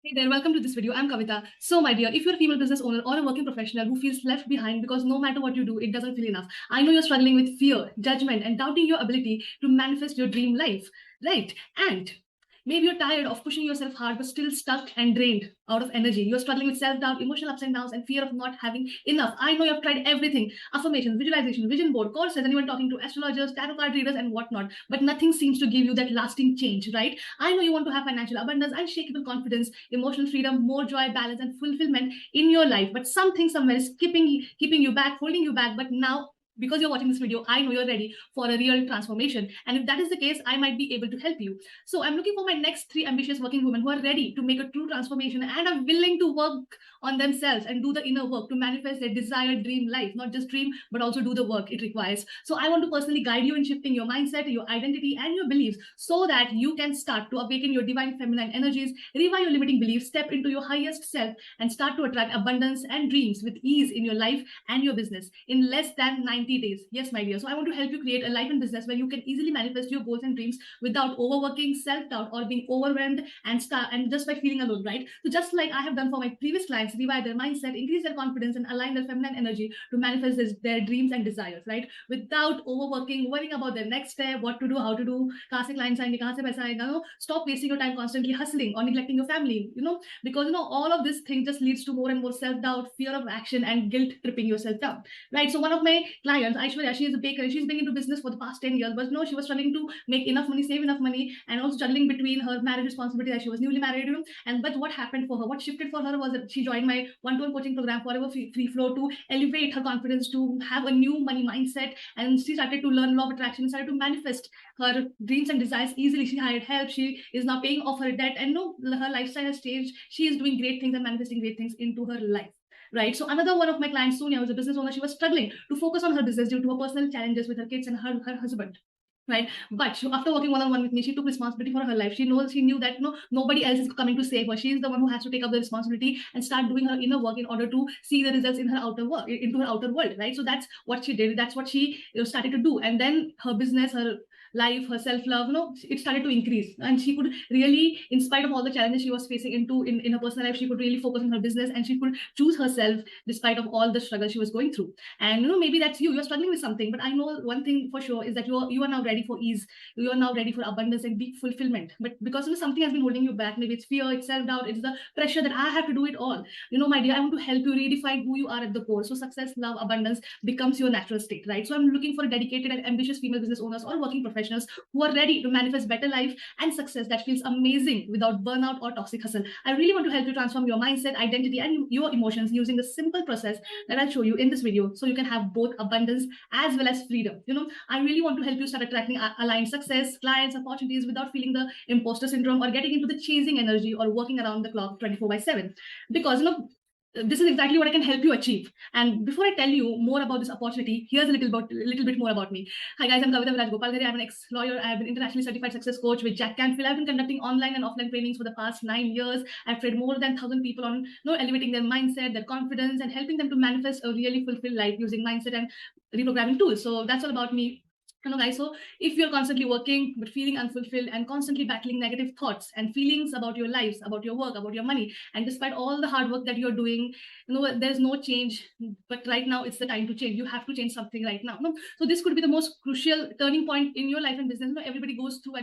Hey there, welcome to this video. I'm Kavita. So, my dear, if you're a female business owner or a working professional who feels left behind because no matter what you do, it doesn't feel enough, I know you're struggling with fear, judgment, and doubting your ability to manifest your dream life, right? And maybe you're tired of pushing yourself hard but still stuck and drained out of energy. You're struggling with self doubt, emotional ups and downs, and fear of not having enough. I know you've tried everything: affirmation, visualization, vision board, courses, and even talking to astrologers, tarot card readers, and whatnot, but nothing seems to give you that lasting change, right? I know you want to have financial abundance, unshakable confidence, emotional freedom, more joy, balance, and fulfillment in your life. But something somewhere is keeping you back, holding you back. But now, because you're watching this video, I know you're ready for a real transformation. And if that is the case, I might be able to help you. So I'm looking for my next three ambitious working women who are ready to make a true transformation and are willing to work on themselves and do the inner work to manifest their desired dream life. Not just dream, but also do the work it requires. So I want to personally guide you in shifting your mindset, your identity, and your beliefs so that you can start to awaken your divine feminine energies, revive your limiting beliefs, step into your highest self, and start to attract abundance and dreams with ease in your life and your business in less than 90 days. Yes, my dear. So I want to help you create a life and business where you can easily manifest your goals and dreams without overworking, self-doubt, or being overwhelmed and just by feeling alone, right? So just like I have done for my previous clients, revive their mindset, increase their confidence, and align their feminine energy to manifest their dreams and desires, right? Without overworking, worrying about their next step, what to do, how to do, kahan se clients aayenge, kahan se paisa aayega, stop wasting your time constantly hustling or neglecting your family, because all of this thing just leads to more and more self-doubt, fear of action, and guilt tripping yourself down, right? So one of my clients, Aishwarya, she is a baker. She's been into business for the past 10 years, but no, she was struggling to make enough money, save enough money, and also juggling between her marriage responsibility as she was newly married, and but what happened for her, what shifted for her was that she joined my one-to-one coaching program, Forever Free Flow, to elevate her confidence, to have a new money mindset, and she started to learn law of attraction, started to manifest her dreams and desires easily. She hired help. She is now paying off her debt, and no, her lifestyle has changed. She is doing great things and manifesting great things into her life. Right. So another one of my clients, Sonia, who's a business owner, she was struggling to focus on her business due to her personal challenges with her kids and her husband. Right. But after working one-on-one with me, she took responsibility for her life. She knew that nobody else is coming to save her. She is the one who has to take up the responsibility and start doing her inner work in order to see the results in her outer work, into her outer world. Right. So that's what she did. That's what she started to do. And then her business, her life, her self-love, it started to increase. And she could really, in spite of all the challenges she was facing in her personal life, she could really focus on her business and she could choose herself despite of all the struggle she was going through. And maybe that's you're struggling with something, but I know one thing for sure is that you are now ready for ease, you are now ready for abundance and deep fulfillment. But because something has been holding you back, maybe it's fear, it's self-doubt, it's the pressure that I have to do it all. My dear, I want to help you redefine who you are at the core, so success, love, abundance becomes your natural state, right? So I'm looking for dedicated and ambitious female business owners or working professionals who are ready to manifest better life and success that feels amazing without burnout or toxic hustle. I really want to help you transform your mindset, identity, and your emotions using the simple process that I'll show you in this video, so you can have both abundance as well as freedom. I really want to help you start attracting aligned success, clients, opportunities without feeling the imposter syndrome or getting into the chasing energy or working around the clock 24/7. Because this is exactly what I can help you achieve. And before I tell you more about this opportunity, here's a little bit more about me. Hi guys, I'm Kavita Viraj Gopalgari. I'm an ex-lawyer. I have an internationally certified success coach with Jack Canfield. I've been conducting online and offline trainings for the past 9 years. I've trained more than 1,000 people on elevating their mindset, their confidence, and helping them to manifest a really fulfilled life using mindset and reprogramming tools. So that's all about me. Guys, so if you're constantly working but feeling unfulfilled and constantly battling negative thoughts and feelings about your lives, about your work, about your money, and despite all the hard work that you're doing, there's no change. But right now it's the time to change. You have to change something right now. No? So this could be the most crucial turning point in your life and business. Everybody goes through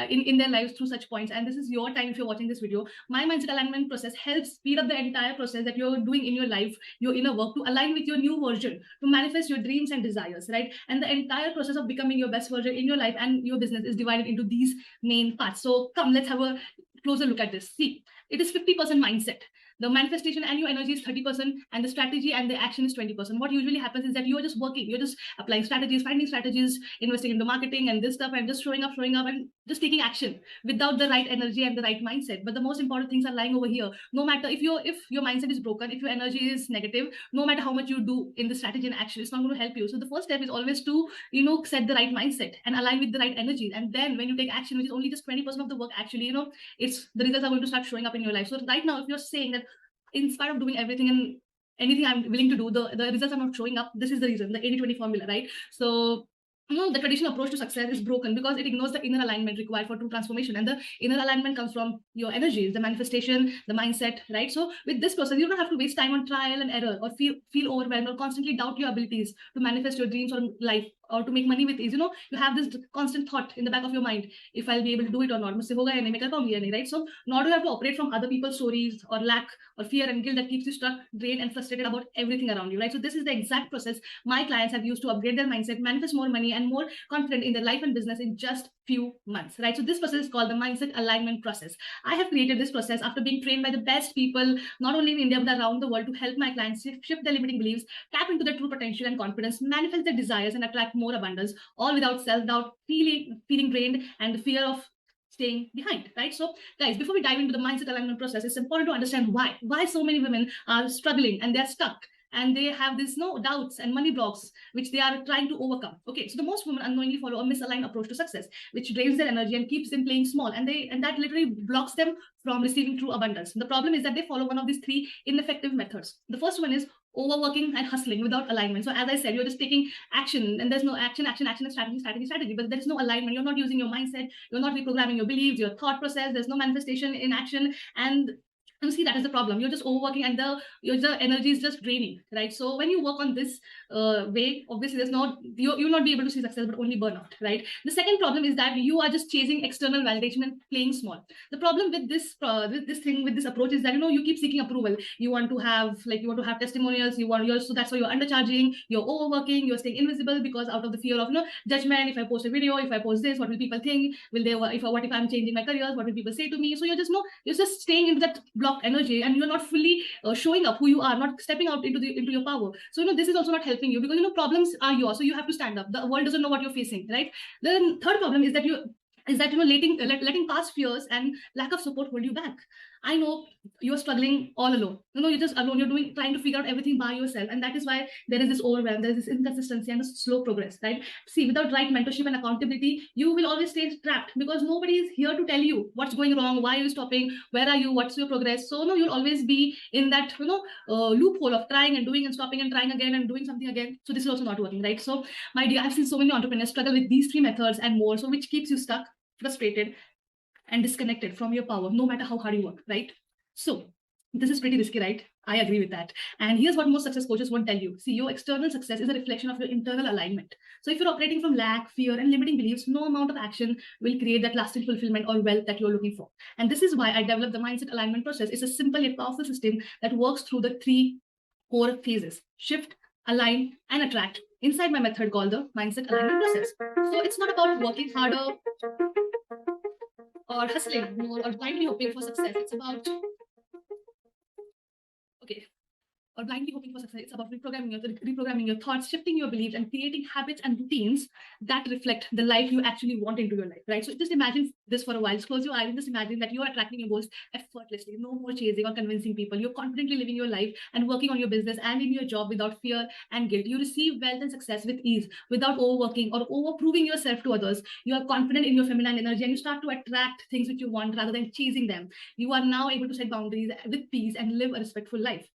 in their lives through such points, and this is your time. If you're watching this video, my mindset alignment process helps speed up the entire process that you're doing in your life, your inner work, to align with your new version, to manifest your dreams and desires, right? And the entire process of becoming your best version in your life and your business is divided into these main parts. So come, let's have a closer look at this. See, it is 50% mindset. The manifestation and your energy is 30%, and the strategy and the action is 20%. What usually happens is that you're just working, you're just applying strategies, finding strategies, investing into marketing and this stuff, and just showing up, and just taking action without the right energy and the right mindset. But the most important things are lying over here. No matter if your mindset is broken, if your energy is negative, no matter how much you do in the strategy and action, it's not going to help you. So the first step is always to set the right mindset and align with the right energy. And then when you take action, which is only just 20% of the work, actually, it's the results are going to start showing up in your life. So right now, if you're saying that in spite of doing everything and anything I'm willing to do, the results are not showing up, this is the reason, the 80/20 formula, right? So The traditional approach to success is broken because it ignores the inner alignment required for true transformation. And the inner alignment comes from your energies, the manifestation, the mindset, right? So with this process, you don't have to waste time on trial and error or feel overwhelmed or constantly doubt your abilities to manifest your dreams or life or to make money with ease. You have this constant thought in the back of your mind, if I'll be able to do it or not. मुझसे होगा या नहीं, मैं कर पाऊंगी या नहीं, right? So nor do you have to operate from other people's stories or lack or fear and guilt that keeps you stuck, drained, and frustrated about everything around you, right? So this is the exact process my clients have used to upgrade their mindset, manifest more money, and more confident in their life and business in just few months, right? So this process is called the mindset alignment process. I have created this process after being trained by the best people, not only in India but around the world, to help my clients shift their limiting beliefs, tap into their true potential and confidence, manifest their desires, and attract more abundance, all without self-doubt, feeling drained, and the fear of staying behind, right? So guys, before we dive into the mindset alignment process, it's important to understand why so many women are struggling and they're stuck and they have these no doubts and money blocks which they are trying to overcome. Okay, so the most women unknowingly follow a misaligned approach to success, which drains their energy and keeps them playing small, and that literally blocks them from receiving true abundance. The problem is that they follow one of these three ineffective methods. The first one is overworking and hustling without alignment. So as I said, you're just taking action and there's no action and strategy, but there is no alignment. You're not using your mindset, you're not reprogramming your beliefs, your thought process, there's no manifestation in action. And you see, that is the problem. You're just overworking and the energy is just draining, right? So when you work on this way, obviously you'll not be able to see success, but only burnout, right? The second problem is that you are just chasing external validation and playing small. The problem with this approach is that you keep seeking approval. You want to have testimonials. So that's why you're undercharging, you're overworking, you're staying invisible because out of the fear of judgment. If I post a video, if I post this, what will people think? What if I'm changing my careers? What will people say to me? So you're just staying into that blocked energy and you're not fully showing up who you are, not stepping out into your power. So this is also not helping you because problems are yours, so you have to stand up. The world doesn't know what you're facing, right? The third problem is that letting past fears and lack of support hold you back. I know you're struggling all alone. You're just alone. You're trying to figure out everything by yourself, and that is why there is this overwhelm, there is this inconsistency and this slow progress, right? See, without right mentorship and accountability, you will always stay trapped because nobody is here to tell you what's going wrong, why are you stopping, where are you, what's your progress. So you'll always be in that loophole of trying and doing and stopping and trying again and doing something again. So this is also not working, right? So my dear, I've seen so many entrepreneurs struggle with these three methods and more, so which keeps you stuck, frustrated, and disconnected from your power, no matter how hard you work, right? So this is pretty risky, right? I agree with that. And here's what most success coaches won't tell you. See, your external success is a reflection of your internal alignment. So if you're operating from lack, fear, and limiting beliefs, no amount of action will create that lasting fulfillment or wealth that you're looking for. And this is why I developed the mindset alignment process. It's a simple yet powerful system that works through the three core phases: shift, align, and attract, inside my method called the mindset alignment process. So it's not about working harder or hustling more or blindly hoping for success. It's about or blindly hoping for success. It's about reprogramming your thoughts, shifting your beliefs, and creating habits and routines that reflect the life you actually want into your life, right? So just imagine this for a while. Just close your eyes and just imagine that you are attracting your goals effortlessly. No more chasing or convincing people. You're confidently living your life and working on your business and in your job without fear and guilt. You receive wealth and success with ease, without overworking or overproving yourself to others. You are confident in your feminine energy and you start to attract things which you want rather than chasing them. You are now able to set boundaries with peace and live a respectful life.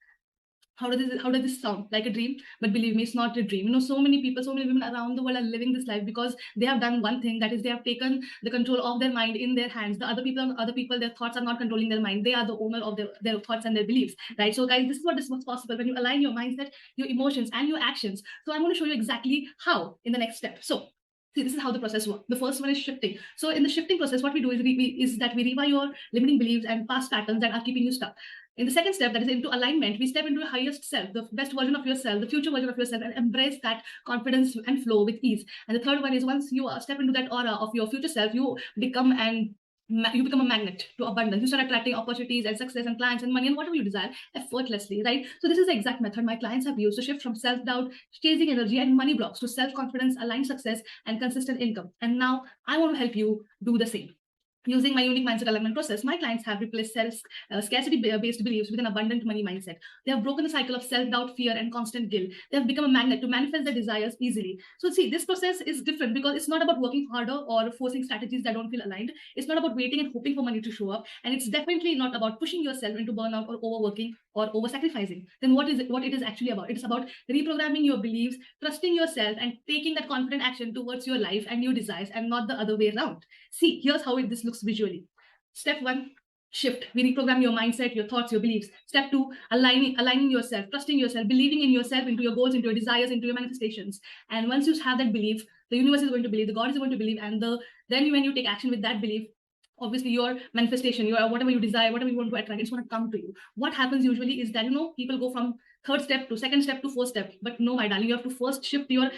How does this sound? Like a dream? But believe me, it's not a dream. So many people, so many women around the world are living this life because they have done one thing, that is they have taken the control of their mind in their hands. The other people, their thoughts are not controlling their mind. They are the owner of their thoughts and their beliefs, right? So guys, this is what's possible when you align your mindset, your emotions, and your actions. So I'm going to show you exactly how in the next step. So see, this is how the process works. The first one is shifting. So in the shifting process, what we do is we rewire your limiting beliefs and past patterns that are keeping you stuck. In the second step, that is into alignment, we step into your highest self, the best version of yourself, the future version of yourself, and embrace that confidence and flow with ease. And the third one is once you step into that aura of your future self, you become a magnet to abundance. You start attracting opportunities and success and clients and money and whatever you desire effortlessly, right? So this is the exact method my clients have used to shift from self-doubt, chasing energy, and money blocks to self-confidence, aligned success, and consistent income. And now I want to help you do the same. Using my unique mindset alignment process, my clients have replaced scarcity-based beliefs with an abundant money mindset. They have broken the cycle of self-doubt, fear, and constant guilt. They have become a magnet to manifest their desires easily. So see, this process is different because it's not about working harder or forcing strategies that don't feel aligned. It's not about waiting and hoping for money to show up. And it's definitely not about pushing yourself into burnout or overworking or over-sacrificing. Then what it is actually about? It's about reprogramming your beliefs, trusting yourself, and taking that confident action towards your life and your desires, and not the other way around. See, here's how this looks visually. Step one, shift. We reprogram your mindset, your thoughts, your beliefs. Step two, aligning yourself, trusting yourself, believing in yourself, into your goals, into your desires, into your manifestations. And once you have that belief, the universe is going to believe, the God is going to believe, and then when you take action with that belief, obviously your manifestation, your whatever you desire, whatever you want to attract, it's going to come to you. What happens usually is that people go from third step to second step to fourth step. But no, my darling, you have to first shift your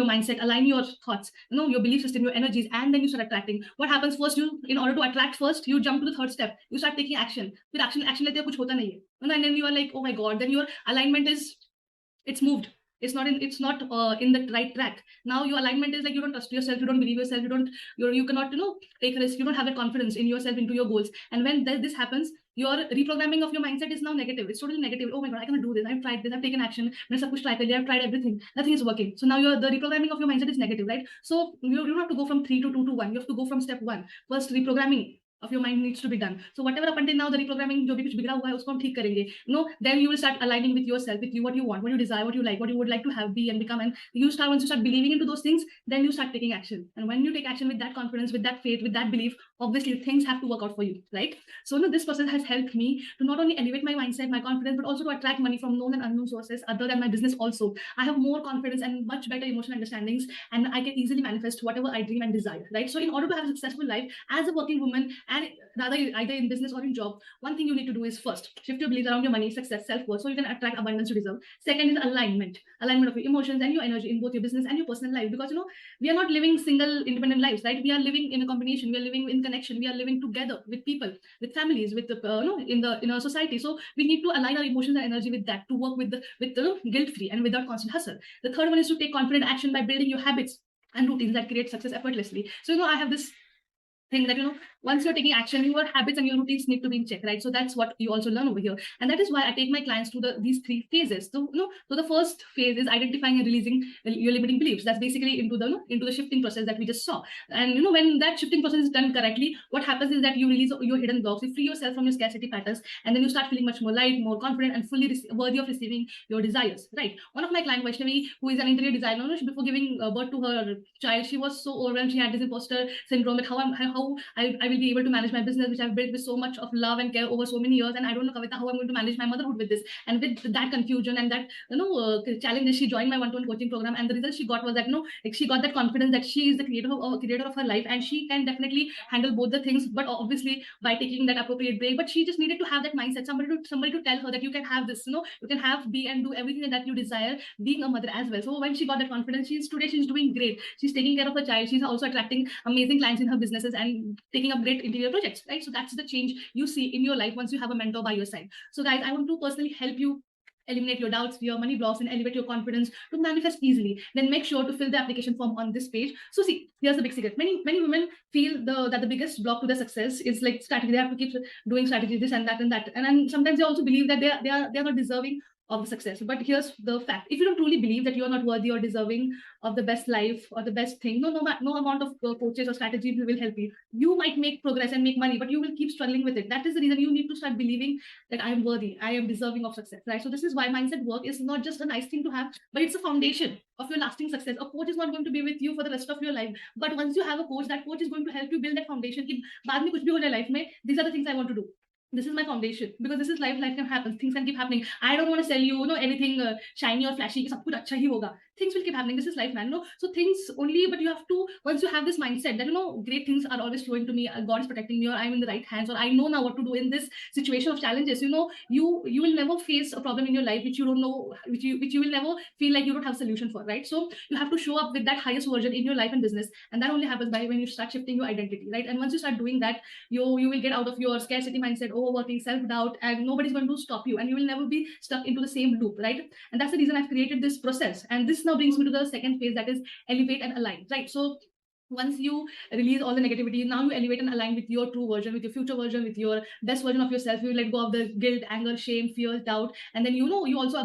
mindset, align your thoughts, your belief system, your energies, and then you start attracting. What happens first? You, in order to attract first, you jump to the third step. You start taking action. With action लेते हो कुछ होता नहीं है. And then you are like, oh my God. Then your alignment it's moved. It's not in the right track. Now your alignment is like you don't trust yourself, you don't believe yourself, you cannot take a risk, you don't have that confidence in yourself, into your goals. And when this happens, your reprogramming of your mindset is now negative. It's totally negative. Oh my God, I cannot do this. I've tried this. I've taken action. I've tried everything. Nothing is working. So now the reprogramming of your mindset is negative, right? So you don't have to go from 3 to 2 to 1. You have to go from step 1. First, reprogramming of your mind needs to be done. So whatever up until now the reprogramming जो भी कुछ बिगड़ा हुआ है उसको हम ठीक करेंगे. Then you will start aligning with yourself, with what you want, what you desire, what you like, what you would like to have, be, and become. And once you start believing into those things, then you start taking action. And when you take action with that confidence, with that faith, with that belief, obviously things have to work out for you, right? So this process has helped me to not only elevate my mindset, my confidence, but also to attract money from known and unknown sources other than my business also. I have more confidence and much better emotional understandings, and I can easily manifest whatever I dream and desire, right? So in order to have a successful life as a working woman, and rather either in business or in job, one thing you need to do is first shift your beliefs around your money, success, self-worth, so you can attract abundance you deserve. Second is alignment of your emotions and your energy in both your business and your personal life, because we are not living single independent lives, right? We are living in a combination, we are living in connection, we are living together with people, with families, with the in our society. So we need to align our emotions and energy with that, to work with the guilt free and without constant hustle. The third one is to take confident action by building your habits and routines that create success effortlessly. So I have this thing that once you're taking action, your habits and your routines need to be in check, right? So that's what you also learn over here, and that is why I take my clients to these 3 phases. So so the first phase is identifying and releasing your limiting beliefs. That's basically into the shifting process that we just saw. And when that shifting process is done correctly, what happens is that you release your hidden blocks, you free yourself from your scarcity patterns, and then you start feeling much more light, more confident, and fully worthy of receiving your desires, right? One of my client, Vaishnavi, who is an interior designer, before giving birth to her child, she was so overwhelmed. She had this imposter syndrome, that how I will be able to manage my business, which I've built with so much of love and care over so many years, and I don't know, Kavita, how I'm going to manage my motherhood with this. And with that confusion and that challenge, she joined my one-to-one coaching program, and the result she got was that she got that confidence that she is the creator of her life, and she can definitely handle both the things, but obviously by taking that appropriate break. But she just needed to have that mindset, somebody to tell her that you can have this, you can have, be, and do everything that you desire, being a mother as well. So when she got that confidence, she's doing great. She's taking care of her child. She's also attracting amazing clients in her businesses and taking up great interior projects, right? So that's the change you see in your life once you have a mentor by your side. So guys, I want to personally help you eliminate your doubts, your money blocks, and elevate your confidence to manifest easily. Then make sure to fill the application form on this page. So see, here's the big secret. Many women feel that the biggest block to their success is like strategy. They have to keep doing strategy, this and that and that, and then sometimes they also believe that they are not deserving of the success. But here's the fact: if you don't truly believe that you are not worthy or deserving of the best life or the best thing, no amount of coaches or strategy will help you. You might make progress and make money, but you will keep struggling with it. That is the reason you need to start believing that I am worthy, I am deserving of success, right? So this is why mindset work is not just a nice thing to have, but it's a foundation of your lasting success. A coach is not going to be with you for the rest of your life, but once you have a coach, that coach is going to help you build that foundation. कि बाद में कुछ भी हो जाए life में, these are the things I want to do. This is my foundation, because this is life can happen, things can keep happening. I don't want to sell you anything shiny or flashy कि सब कुछ अच्छा ही होगा. Things will keep happening. This is life, man. So things only, but you have to, once you have this mindset that great things are always flowing to me, God is protecting me, or I'm in the right hands, or I know now what to do in this situation of challenges. You will never face a problem in your life which you don't know, which you will never feel like you don't have a solution for, right? So you have to show up with that highest version in your life and business, and that only happens by when you start shifting your identity, right? And once you start doing that, you will get out of your scarcity mindset, overworking, self-doubt, and nobody's going to stop you, and you will never be stuck into the same loop, right? And that's the reason I've created this process. And this now brings me to the second phase, that is elevate and align, right? So Once you release all the negativity, now you elevate and align with your true version, with your future version, with your best version of yourself. You let go of the guilt, anger, shame, fear, doubt, and then you also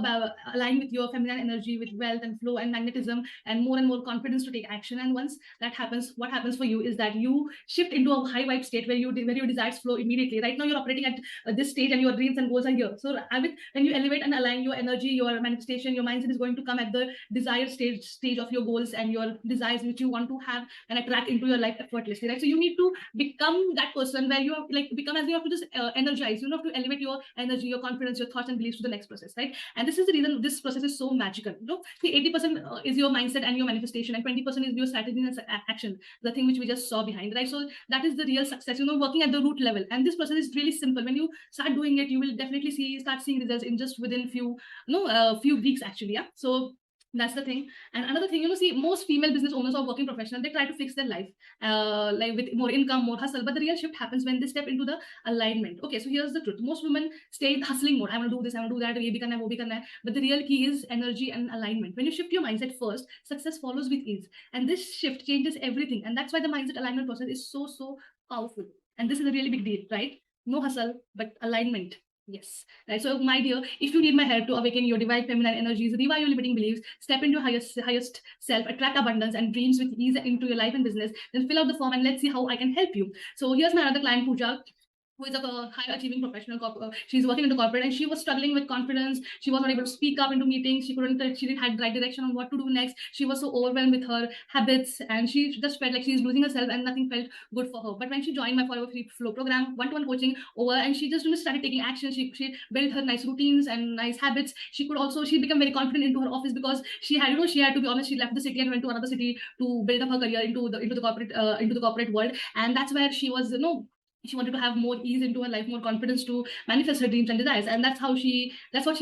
align with your feminine energy, with wealth and flow and magnetism, and more confidence to take action. And once that happens, what happens for you is that you shift into a high vibe state where your desires flow immediately. Right now you're operating at this stage, and your dreams and goals are here. So when you elevate and align your energy, your manifestation, your mindset is going to come at the desired stage of your goals and your desires which you want to have and attract into your life effortlessly, right? So you need to become that person where you have, like, become, as you have to just energize, you have to elevate your energy, your confidence, your thoughts and beliefs to the next process, right? And this is the reason this process is so magical. See, 80% is your mindset and your manifestation, and 20% is your strategy and action, the thing which we just saw behind, right? So that is the real success, working at the root level. And this process is really simple. When you start doing it, you will definitely start seeing results in just within few weeks actually. Yeah, so that's the thing. And another thing, see, most female business owners or working professionals, they try to fix their life, like with more income, more hustle. But the real shift happens when they step into the alignment. Okay, so here's the truth: most women stay in hustling mode. I want to do this, I want to do that. Ye bhi karna hai, wo bhi karna hai. But the real key is energy and alignment. When you shift your mindset first, success follows with ease. And this shift changes everything. And that's why the mindset alignment process is so powerful. And this is a really big deal, right? No hustle, but alignment. Yes. Right. So, my dear, if you need my help to awaken your divine feminine energies, revive your limiting beliefs, step into your highest self, attract abundance and dreams with ease into your life and business, then fill out the form and let's see how I can help you. So, here's my other client, Pooja, who is a high achieving professional. She's working in the corporate, and she was struggling with confidence. She was not able to speak up into meetings. She didn't have the right direction on what to do next. She was so overwhelmed with her habits, and she just felt like she's losing herself, and nothing felt good for her. But when she joined my Forever Free Flow program, one-to-one coaching over, and she just started taking action. She built her nice routines and nice habits. She became very confident into her office, because she had, she had, to be honest, she left the city and went to another city to build up her career into the corporate world. And that's where she was, she wanted to have more ease into her life, more confidence to manifest her dreams and desires. And that's what she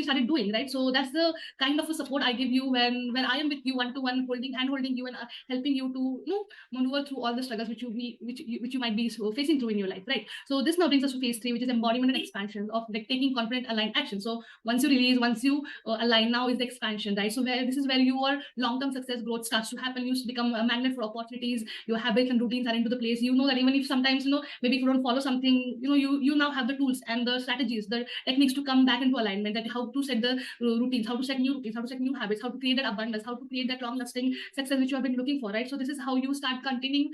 started doing, right? So that's the kind of a support I give you when I am with you one to one, holding you, and helping you to maneuver through all the struggles which you might be facing through in your life, right? So this now brings us to phase 3, which is embodiment and expansion of, like, taking confident aligned action. So once you release, once you align, now is the expansion, right? So this is where your long-term success growth starts to happen. You become a magnet for opportunities. Your habits and routines are into the place. You know that even if sometimes, maybe if you don't follow something, you now have the tools and the strategies, the techniques to come back into alignment, that how to set the routines, how to set new routines, how to set new habits, how to create that abundance, how to create that long lasting success which you have been looking for, right? So this is how you start continuing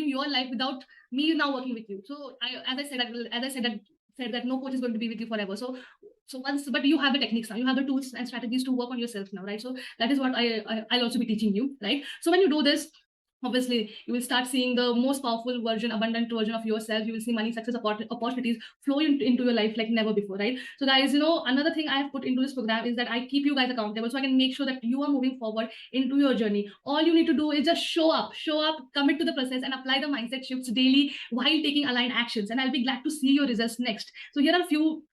your life without me now working with you. So I said that no coach is going to be with you forever. But you have the techniques now, you have the tools and strategies to work on yourself now, right? So that is what I'll also be teaching you, right? So when you do this, obviously you will start seeing the most powerful version, abundant version of yourself. You will see money, success, opportunities flow into your life like never before, right? So guys, another thing I have put into this program is that I keep you guys accountable, so I can make sure that you are moving forward into your journey. All you need to do is just show up, commit to the process, and apply the mindset shifts daily while taking aligned actions, and I'll be glad to see your results next. So here are a few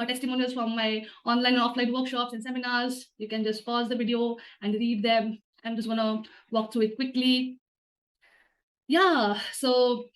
testimonials from my online and offline workshops and seminars. You can just pause the video and read them. I'm just gonna walk through it quickly. Yeah, so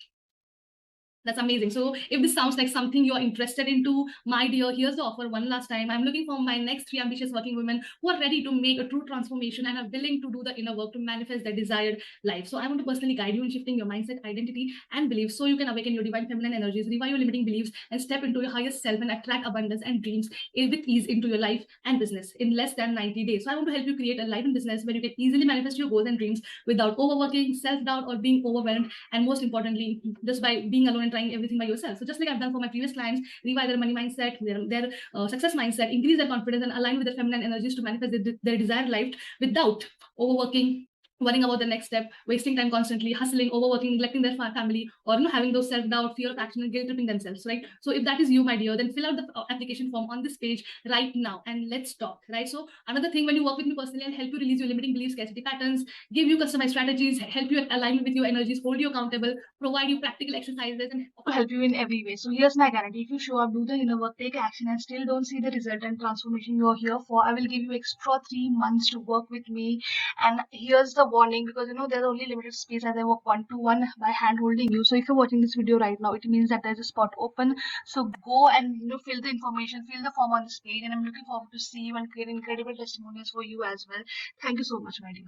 that's amazing. So if this sounds like something you're interested into, my dear, here's the offer one last time. I'm looking for my next 3 ambitious working women who are ready to make a true transformation and are willing to do the inner work to manifest their desired life. So I want to personally guide you in shifting your mindset, identity, and beliefs, so you can awaken your divine feminine energies, revive your limiting beliefs, and step into your highest self and attract abundance and dreams with ease into your life and business in less than 90 days. So I want to help you create a life and business where you can easily manifest your goals and dreams without overworking, self-doubt, or being overwhelmed, and most importantly, just by being alone and trying everything by yourself. So just like I've done for my previous clients, revive their money mindset, their success mindset, increase their confidence, and align with their feminine energies to manifest their desired life without overworking, worrying about the next step, wasting time constantly, hustling, overworking, neglecting their family, or having those self-doubt, fear of action, and guilt tripping themselves, right? So if that is you, my dear, then fill out the application form on this page right now and let's talk, right? So another thing, when you work with me personally, I'll help you release your limiting beliefs, scarcity patterns, give you customized strategies, help you align with your energies, hold you accountable, provide you practical exercises, and help you in every way. So here's my guarantee: if you show up, do the inner work, take action, and still don't see the result and transformation you're here for, I will give you extra 3 months to work with me. And here's the warning, because there's only limited space as I work one to one by hand holding you. So if you're watching this video right now, it means that there's a spot open. So go and fill the information, fill the form on this page, and I'm looking forward to see you and create incredible testimonials for you as well. Thank you so much, my dear.